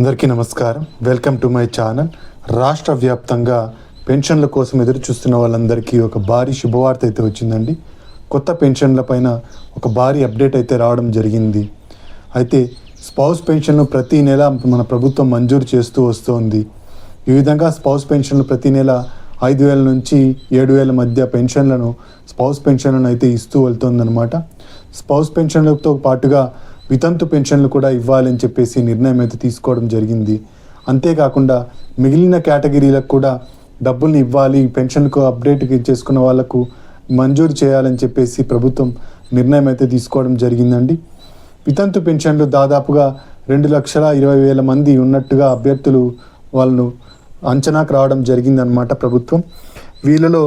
అందరికీ నమస్కారం. Welcome to my channel. రాష్ట్ర వ్యాప్తంగా పెన్షన్ల కోసం ఎదురు చూస్తున్న వాళ్ళందరికీ ఒక భారీ శుభవార్త అయితే వచ్చిందండి. కొత్త పెన్షన్ల పైన ఒక భారీ అప్డేట్ అయితే రావడం జరిగింది. అయితే స్పౌస్ పెన్షన్లు ప్రతి నెల మన ప్రభుత్వం మంజూరు చేస్తూ వస్తోంది. ఈ విధంగా స్పౌస్ పెన్షన్లు ప్రతి నెల 5,000 నుంచి 7,000 మధ్య పెన్షన్లను స్పౌస్ పెన్షన్లను అయితే ఇస్తూ వెళ్తుందన్నమాట. స్పౌస్ పెన్షన్లతో పాటుగా వితంతు పెన్షన్లు కూడా ఇవ్వాలని చెప్పేసి నిర్ణయం అయితే తీసుకోవడం జరిగింది. అంతేకాకుండా మిగిలిన కేటగిరీలకు కూడా డబ్బుల్ని ఇవ్వాలి, పెన్షన్కు అప్డేట్ చేసుకున్న వాళ్ళకు మంజూరు చేయాలని చెప్పేసి ప్రభుత్వం నిర్ణయం అయితే తీసుకోవడం జరిగిందండి. వితంతు పెన్షన్లు దాదాపుగా 2,20,000 మంది ఉన్నట్టుగా అభ్యర్థులు వాళ్ళను అంచనాకు రావడం జరిగిందనమాట ప్రభుత్వం. వీళ్ళలో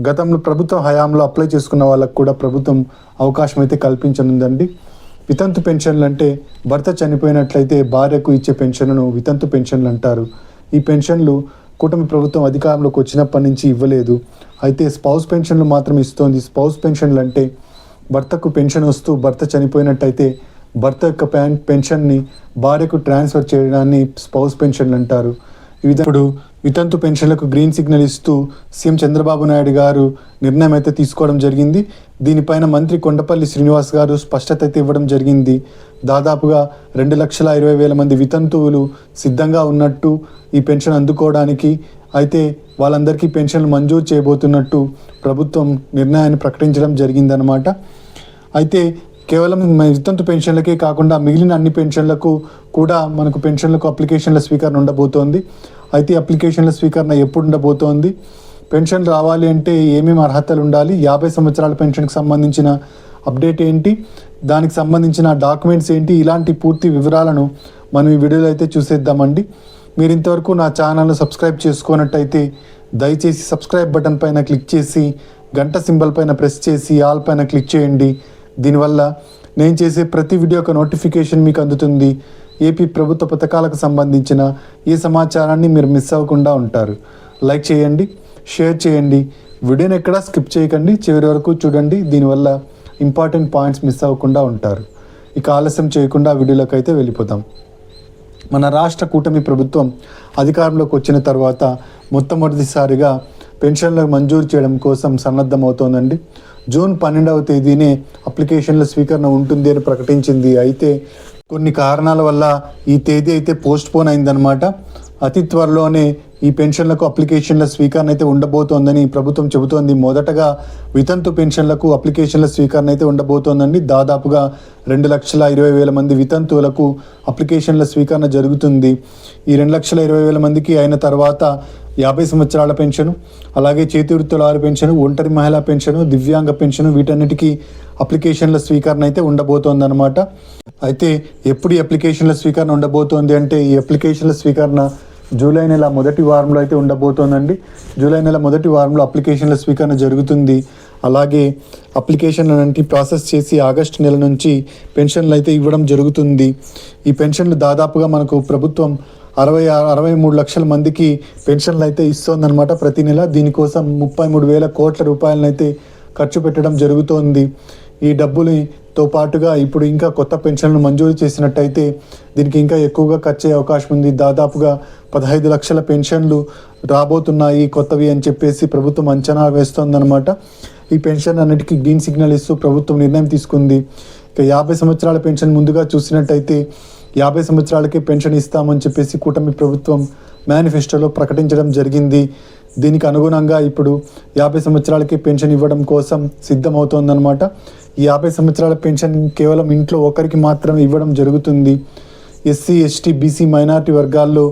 గతంలో ప్రభుత్వ హయాంలో అప్లై చేసుకున్న వాళ్ళకు కూడా ప్రభుత్వం అవకాశం అయితే కల్పించనుందండి. వితంతు పెన్షన్లు అంటే భర్త చనిపోయినట్లయితే భార్యకు ఇచ్చే పెన్షన్లను వితంతు పెన్షన్లు అంటారు. ఈ పెన్షన్లు కూటమి ప్రభుత్వం అధికారంలోకి వచ్చినప్పటి నుంచి ఇవ్వలేదు. అయితే స్పౌస్ పెన్షన్లు మాత్రం ఇస్తోంది. స్పౌస్ పెన్షన్లు అంటే భర్తకు పెన్షన్ వస్తూ భర్త చనిపోయినట్టయితే భర్త యొక్క పెన్షన్ని భార్యకు ట్రాన్స్ఫర్ చేయడాన్ని స్పౌస్ పెన్షన్లు అంటారు. ఇప్పుడు వితంతు పెన్షన్లకు గ్రీన్ సిగ్నల్ ఇస్తూ సీఎం చంద్రబాబు నాయుడు గారు నిర్ణయం అయితే తీసుకోవడం జరిగింది. దీనిపైన మంత్రి కొండపల్లి శ్రీనివాస్ గారు స్పష్టత అయితే ఇవ్వడం జరిగింది. దాదాపుగా 2,20,000 మంది వితంతువులు సిద్ధంగా ఉన్నట్టు ఈ పెన్షన్ అందుకోవడానికి. అయితే వాళ్ళందరికీ పెన్షన్లు మంజూరు చేయబోతున్నట్టు ప్రభుత్వం నిర్ణయాన్ని ప్రకటించడం జరిగిందనమాట. అయితే కేవలం వితంతు పెన్షన్లకే కాకుండా మిగిలిన అన్ని పెన్షన్లకు కూడా మనకు పెన్షన్లకు అప్లికేషన్ల స్వీకరణ ఉండబోతోంది. అయితే అప్లికేషన్ల స్వీకరణ ఎప్పుడు ఉండబోతోంది, పెన్షన్ రావాలి అంటే ఏమేమి అర్హతలు ఉండాలి, 50 సంవత్సరాల పెన్షన్కి సంబంధించిన అప్డేట్ ఏంటి, దానికి సంబంధించిన డాక్యుమెంట్స్ ఏంటి, ఇలాంటి పూర్తి వివరాలను మనం ఈ వీడియోలో అయితే చూసేద్దామండి. మీరు ఇంతవరకు నా ఛానల్ను సబ్స్క్రైబ్ చేసుకున్నట్టయితే దయచేసి సబ్స్క్రైబ్ బటన్ పైన క్లిక్ చేసి గంట సింబల్ పైన ప్రెస్ చేసి ఆల్ పైన క్లిక్ చేయండి. దీనివల్ల నేను చేసే ప్రతి వీడియో యొక్క నోటిఫికేషన్ మీకు అందుతుంది. ఏపీ ప్రభుత్వ పథకాలకు సంబంధించిన ఏ సమాచారాన్ని మీరు మిస్ అవ్వకుండా ఉంటారు. లైక్ చేయండి, షేర్ చేయండి, వీడియోని ఎక్కడా స్కిప్ చేయకండి, చివరి వరకు చూడండి. దీనివల్ల ఇంపార్టెంట్ పాయింట్స్ మిస్ అవ్వకుండా ఉంటారు. ఇక ఆలస్యం చేయకుండా వీడియోలోకి అయితే వెళ్ళిపోతాం. మన రాష్ట్ర కూటమి ప్రభుత్వం అధికారంలోకి వచ్చిన తర్వాత మొట్టమొదటిసారిగా పెన్షన్లకు మంజూరు చేయడం కోసం సన్నద్ధమవుతోందండి. జూన్ 12వ తేదీనే అప్లికేషన్ల స్వీకరణ ఉంటుంది అని ప్రకటించింది. అయితే కొన్ని కారణాల వల్ల ఈ తేదీ అయితే పోస్ట్పోన్ అయిందనమాట. అతి త్వరలోనే ఈ పెన్షన్లకు అప్లికేషన్ల స్వీకరణ అయితే ఉండబోతోందని ప్రభుత్వం చెబుతోంది. మొదటగా వితంతు పెన్షన్లకు అప్లికేషన్ల స్వీకరణ అయితే ఉండబోతోందండి. దాదాపుగా 2,20,000 మంది వితంతువులకు అప్లికేషన్ల స్వీకరణ జరుగుతుంది. ఈ 2,20,000 మందికి అయిన తర్వాత 50 సంవత్సరాల పెన్షను, అలాగే చేతివృత్తుల పెన్షను, ఒంటరి మహిళా పెన్షను, దివ్యాంగ పెన్షను, వీటన్నిటికీ అప్లికేషన్ల స్వీకరణ అయితే ఉండబోతోంది అనమాట. అయితే ఎప్పుడు ఈ అప్లికేషన్ల స్వీకరణ ఉండబోతోంది అంటే ఈ అప్లికేషన్ల స్వీకరణ జూలై నెల మొదటి వారంలో అయితే ఉండబోతోందండి. జూలై నెల మొదటి వారంలో అప్లికేషన్ల స్వీకరణ జరుగుతుంది. అలాగే అప్లికేషన్లన్నింటి ప్రాసెస్ చేసి ఆగస్టు నెల నుంచి పెన్షన్లు అయితే ఇవ్వడం జరుగుతుంది. ఈ పెన్షన్లు దాదాపుగా మనకు ప్రభుత్వం 63 లక్షల మందికి పెన్షన్లు అయితే ఇస్తోందనమాట ప్రతి నెల. దీనికోసం 33,000 కోట్ల రూపాయలను అయితే ఖర్చు పెట్టడం జరుగుతోంది. ఈ డబ్బులతో పాటుగా ఇప్పుడు ఇంకా కొత్త పెన్షన్లు మంజూరు చేసినట్టయితే దీనికి ఇంకా ఎక్కువగా ఖర్చు అయ్యే అవకాశం ఉంది. దాదాపుగా 15 లక్షల పెన్షన్లు రాబోతున్నాయి కొత్తవి అని చెప్పేసి ప్రభుత్వం అంచనా వేస్తోందనమాట. ఈ పెన్షన్ అన్నిటికీ గ్రీన్ సిగ్నల్ ఇస్తూ ప్రభుత్వం నిర్ణయం తీసుకుంది. ఇక 50 సంవత్సరాల పెన్షన్ ముందుగా చూసినట్టయితే 50 సంవత్సరాలకే పెన్షన్ ఇస్తామని చెప్పేసి కూటమి ప్రభుత్వం మేనిఫెస్టోలో ప్రకటించడం జరిగింది. దీనికి అనుగుణంగా ఇప్పుడు 50 సంవత్సరాలకే పెన్షన్ ఇవ్వడం కోసం సిద్ధమవుతోందనమాట. ఈ 50 సంవత్సరాల పెన్షన్ కేవలం ఇంట్లో ఒకరికి మాత్రమే ఇవ్వడం జరుగుతుంది. ఎస్సీ, ఎస్టీ, బీసీ, మైనారిటీ వర్గాల్లో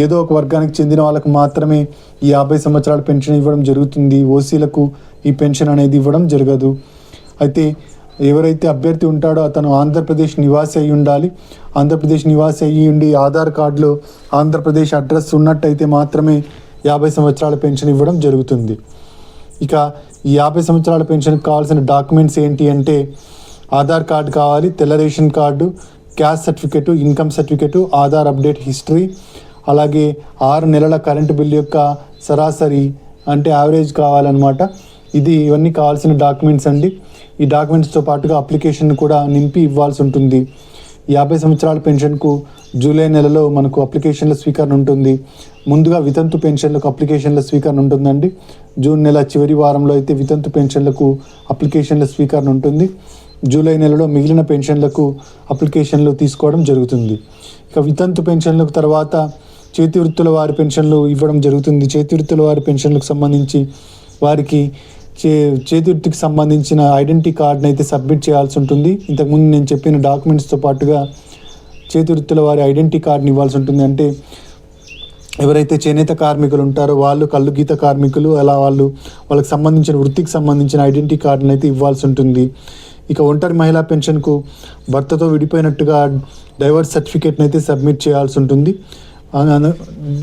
ఏదో ఒక వర్గానికి చెందిన వాళ్ళకు మాత్రమే ఈ 50 సంవత్సరాల పెన్షన్ ఇవ్వడం జరుగుతుంది. ఓసీలకు ఈ పెన్షన్ అనేది ఇవ్వడం జరగదు. అయితే ఎవరైతే అభ్యర్థి ఉంటాడో అతను ఆంధ్రప్రదేశ్ నివాసి అయి ఉండాలి. ఆంధ్రప్రదేశ్ నివాసి అయ్యి ఉండి ఆధార్ కార్డులో ఆంధ్రప్రదేశ్ అడ్రస్ ఉన్నట్టయితే మాత్రమే 50 సంవత్సరాల పెన్షన్ ఇవ్వడం జరుగుతుంది. ఇక ఈ 50 సంవత్సరాల పెన్షన్కి కావాల్సిన డాక్యుమెంట్స్ ఏంటి అంటే ఆధార్ కార్డు కావాలి, తెల్ల ration card, caste certificate, income certificate, Aadhaar update history, అలాగే 6 నెలల కరెంటు బిల్ యొక్క సరాసరి అంటే యావరేజ్ కావాలన్నమాట. ఇవన్నీ కావాల్సిన డాక్యుమెంట్స్ అండి. ఈ డాక్యుమెంట్స్తో పాటుగా అప్లికేషన్ కూడా నింపి ఇవ్వాల్సి ఉంటుంది. 50 సంవత్సరాల పెన్షన్కు జూలై నెలలో మనకు అప్లికేషన్ల స్వీకరణ ఉంటుంది. ముందుగా వితంతు పెన్షన్లకు అప్లికేషన్ల స్వీకరణ ఉంటుందండి. జూన్ నెల చివరి వారంలో అయితే వితంతు పెన్షన్లకు అప్లికేషన్ల స్వీకరణ ఉంటుంది. జూలై నెలలో మిగిలిన పెన్షన్లకు అప్లికేషన్లు తీసుకోవడం జరుగుతుంది. ఇక వితంతు పెన్షన్లకు తర్వాత చేతి వృత్తుల వారి పెన్షన్లు ఇవ్వడం జరుగుతుంది. చేతి వృత్తుల వారి పెన్షన్లకు సంబంధించి వారికి చేతి వృత్తికి సంబంధించిన ఐడెంటిటీ కార్డ్ని అయితే సబ్మిట్ చేయాల్సి ఉంటుంది. ఇంతకుముందు నేను చెప్పిన డాక్యుమెంట్స్తో పాటుగా చేతి వృత్తుల వారి ఐడెంటిటీ కార్డ్ని ఇవ్వాల్సి ఉంటుంది. అంటే ఎవరైతే చేనేత కార్మికులు ఉంటారో వాళ్ళు, కళ్ళు గీత కార్మికులు, అలా వాళ్ళకి సంబంధించిన వృత్తికి సంబంధించిన ఐడెంటిటీ కార్డుని అయితే ఇవ్వాల్సి ఉంటుంది. ఇక ఒంటరి మహిళా పెన్షన్కు భర్తతో విడిపోయినట్టుగా డైవర్స్ సర్టిఫికేట్ని అయితే సబ్మిట్ చేయాల్సి ఉంటుంది.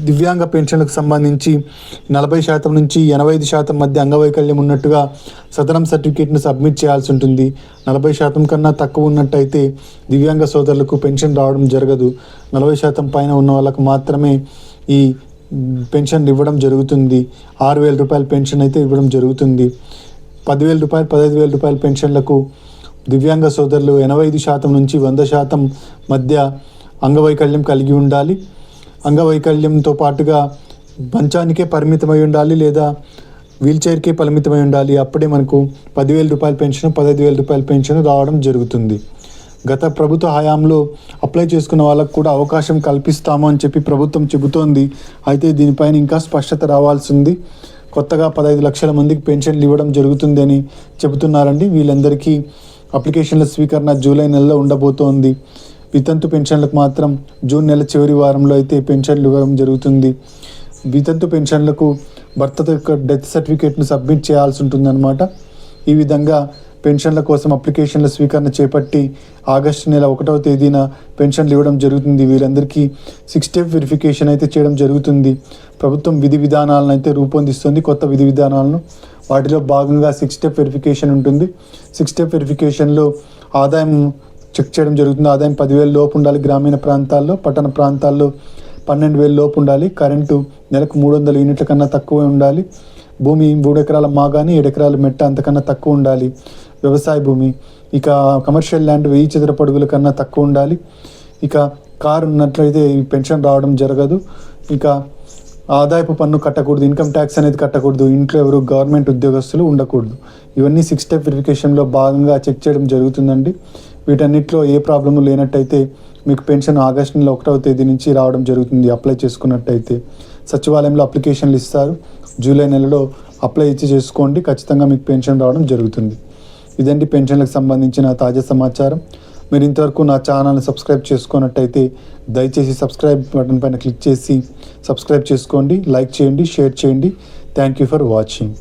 దివ్యాంగ పెన్షన్లకు సంబంధించి 40% నుంచి 85% మధ్య అంగవైకల్యం ఉన్నట్టుగా సదరం సర్టిఫికేట్ను సబ్మిట్ చేయాల్సి ఉంటుంది. 40% కన్నా తక్కువ ఉన్నట్టయితే దివ్యాంగ సోదరులకు పెన్షన్ రావడం జరగదు. 40% పైన ఉన్న వాళ్ళకు మాత్రమే ఈ పెన్షన్ ఇవ్వడం జరుగుతుంది. 6,000 రూపాయల పెన్షన్ అయితే ఇవ్వడం జరుగుతుంది. 10,000 రూపాయలు, 15,000 రూపాయల పెన్షన్లకు దివ్యాంగ సోదరులు 85% నుంచి 100% మధ్య అంగవైకల్యం కలిగి ఉండాలి. అంగవైకల్యంతో పాటుగా మంచానికే పరిమితమై ఉండాలి లేదా వీల్చైర్కే పరిమితమై ఉండాలి. అప్పుడే మనకు 10,000 రూపాయల పెన్షన్, 15,000 రూపాయల పెన్షన్ రావడం జరుగుతుంది. గత ప్రభుత్వ హయాంలో అప్లై చేసుకున్న వాళ్ళకు కూడా అవకాశం కల్పిస్తాము అని చెప్పి ప్రభుత్వం చెబుతోంది. అయితే దీనిపైన ఇంకా స్పష్టత రావాల్సింది. కొత్తగా 15 లక్షల మందికి పెన్షన్లు ఇవ్వడం జరుగుతుంది అని చెబుతున్నారండి. వీళ్ళందరికీ అప్లికేషన్ల స్వీకరణ జూలై నెలలో ఉండబోతోంది. వితంతు పెన్షన్లకు మాత్రం జూన్ నెల చివరి వారంలో అయితే పెన్షన్లు ఇవ్వడం జరుగుతుంది. వితంతు పెన్షన్లకు భర్త యొక్క డెత్ సర్టిఫికేట్ను సబ్మిట్ చేయాల్సి ఉంటుందన్నమాట. ఈ విధంగా పెన్షన్ల కోసం అప్లికేషన్ల స్వీకరణ చేపట్టి ఆగస్టు నెల 1వ తేదీన పెన్షన్లు ఇవ్వడం జరుగుతుంది. వీరందరికీ 6 స్టెప్ వెరిఫికేషన్ అయితే చేయడం జరుగుతుంది. ప్రభుత్వం విధి విధానాలను అయితే రూపొందిస్తుంది, కొత్త విధి విధానాలను. వాటిలో భాగంగా 6 స్టెప్ వెరిఫికేషన్ ఉంటుంది. 6 స్టెప్ వెరిఫికేషన్లో ఆదాయం చెక్ చేయడం జరుగుతుంది. ఆదాయం 10,000 లోపు ఉండాలి గ్రామీణ ప్రాంతాల్లో. పట్టణ ప్రాంతాల్లో 12,000 లోపు ఉండాలి. కరెంటు నెలకు 300 యూనిట్ల కన్నా తక్కువ ఉండాలి. భూమి 3 ఎకరాల మాగాని 7 ఎకరాల మెట్ట అంతకన్నా తక్కువ ఉండాలి. వ్యవసాయ భూమి, ఇక కమర్షియల్ ల్యాండ్ 1000 చదరపు అడుగుల కన్నా తక్కువ ఉండాలి. ఇక కారు ఉన్నట్లయితే ఈ పెన్షన్ రావడం జరగదు. ఇక ఆదాయపు పన్ను కట్టకూడదు, ఇన్కమ్ ట్యాక్స్ అనేది కట్టకూడదు, ఇంట్లో ఎవరు గవర్నమెంట్ ఉద్యోగస్తులు ఉండకూడదు. ఇవన్నీ 6 స్టెప్ వెరిఫికేషన్లో భాగంగా చెక్ చేయడం జరుగుతుందండి. వీటన్నిటిలో ఏ ప్రాబ్లము లేనట్టయితే మీకు పెన్షన్ ఆగస్టు నెల 1వ తేదీ నుంచి రావడం జరుగుతుంది. అప్లై చేసుకున్నట్టయితే సచివాలయంలో అప్లికేషన్లు ఇస్తారు. జూలై నెలలో అప్లై చేసుకోండి, ఖచ్చితంగా మీకు పెన్షన్ రావడం జరుగుతుంది. ఇదండి పెన్షన్లకు సంబంధించిన తాజా సమాచారం. మీరు ఇంతవరకు నా ఛానల్ని సబ్స్క్రైబ్ చేసుకున్నట్టయితే దయచేసి సబ్స్క్రైబ్ బటన్ పైన క్లిక్ చేసి సబ్స్క్రైబ్ చేసుకోండి, లైక్ చేయండి, షేర్ చేయండి. Thank you for watching.